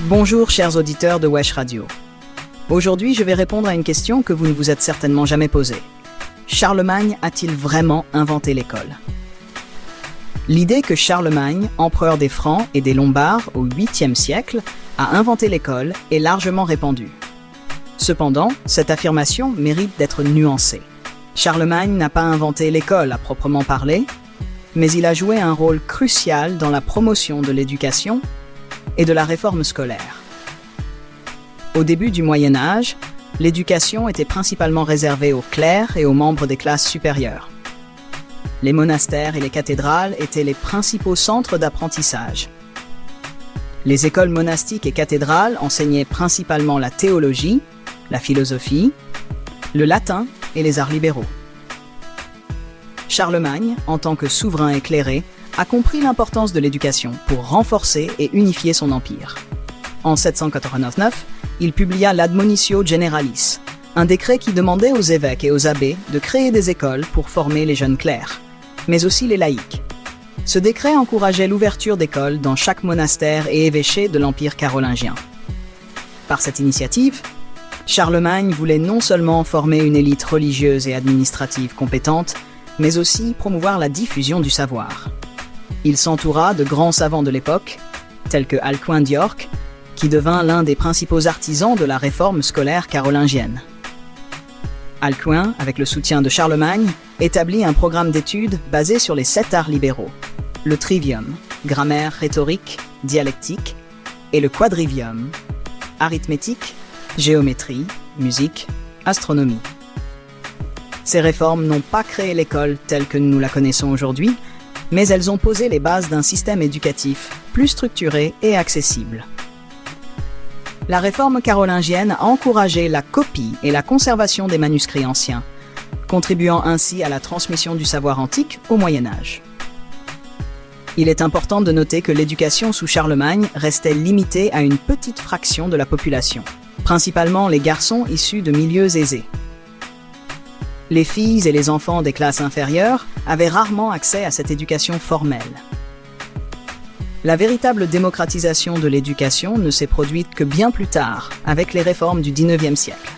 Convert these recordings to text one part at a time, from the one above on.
Bonjour chers auditeurs de Wesh Radio. Aujourd'hui, je vais répondre à une question que vous ne vous êtes certainement jamais posée. Charlemagne a-t-il vraiment inventé l'école? L'idée que Charlemagne, empereur des Francs et des Lombards au 8e siècle, a inventé l'école est largement répandue. Cependant, cette affirmation mérite d'être nuancée. Charlemagne n'a pas inventé l'école à proprement parler, mais il a joué un rôle crucial dans la promotion de l'éducation et de la réforme scolaire. Au début du Moyen Âge, l'éducation était principalement réservée aux clercs et aux membres des classes supérieures. Les monastères et les cathédrales étaient les principaux centres d'apprentissage. Les écoles monastiques et cathédrales enseignaient principalement la théologie, la philosophie, le latin et les arts libéraux. Charlemagne, en tant que souverain éclairé, a compris l'importance de l'éducation pour renforcer et unifier son empire. En 789, il publia l'Admonitio Generalis, un décret qui demandait aux évêques et aux abbés de créer des écoles pour former les jeunes clercs, mais aussi les laïcs. Ce décret encourageait l'ouverture d'écoles dans chaque monastère et évêché de l'Empire carolingien. Par cette initiative, Charlemagne voulait non seulement former une élite religieuse et administrative compétente, mais aussi promouvoir la diffusion du savoir. Il s'entoura de grands savants de l'époque, tels que Alcuin d'York, qui devint l'un des principaux artisans de la réforme scolaire carolingienne. Alcuin, avec le soutien de Charlemagne, établit un programme d'études basé sur les 7 arts libéraux, le trivium, grammaire, rhétorique, dialectique, et le quadrivium, arithmétique, géométrie, musique, astronomie. Ces réformes n'ont pas créé l'école telle que nous la connaissons aujourd'hui, mais elles ont posé les bases d'un système éducatif plus structuré et accessible. La réforme carolingienne a encouragé la copie et la conservation des manuscrits anciens, contribuant ainsi à la transmission du savoir antique au Moyen Âge. Il est important de noter que l'éducation sous Charlemagne restait limitée à une petite fraction de la population, principalement les garçons issus de milieux aisés. Les filles et les enfants des classes inférieures avaient rarement accès à cette éducation formelle. La véritable démocratisation de l'éducation ne s'est produite que bien plus tard, avec les réformes du XIXe siècle.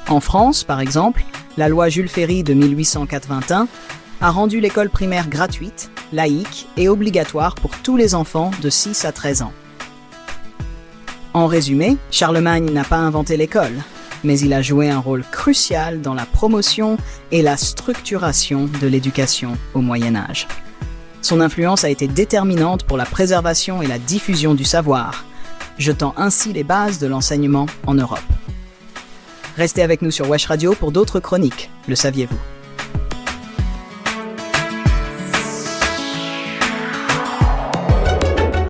En France, par exemple, la loi Jules Ferry de 1881 a rendu l'école primaire gratuite, laïque et obligatoire pour tous les enfants de 6 à 13 ans. En résumé, Charlemagne n'a pas inventé l'école, mais il a joué un rôle crucial dans la promotion et la structuration de l'éducation au Moyen Âge. Son influence a été déterminante pour la préservation et la diffusion du savoir, jetant ainsi les bases de l'enseignement en Europe. Restez avec nous sur Wesh Radio pour d'autres chroniques, le saviez-vous?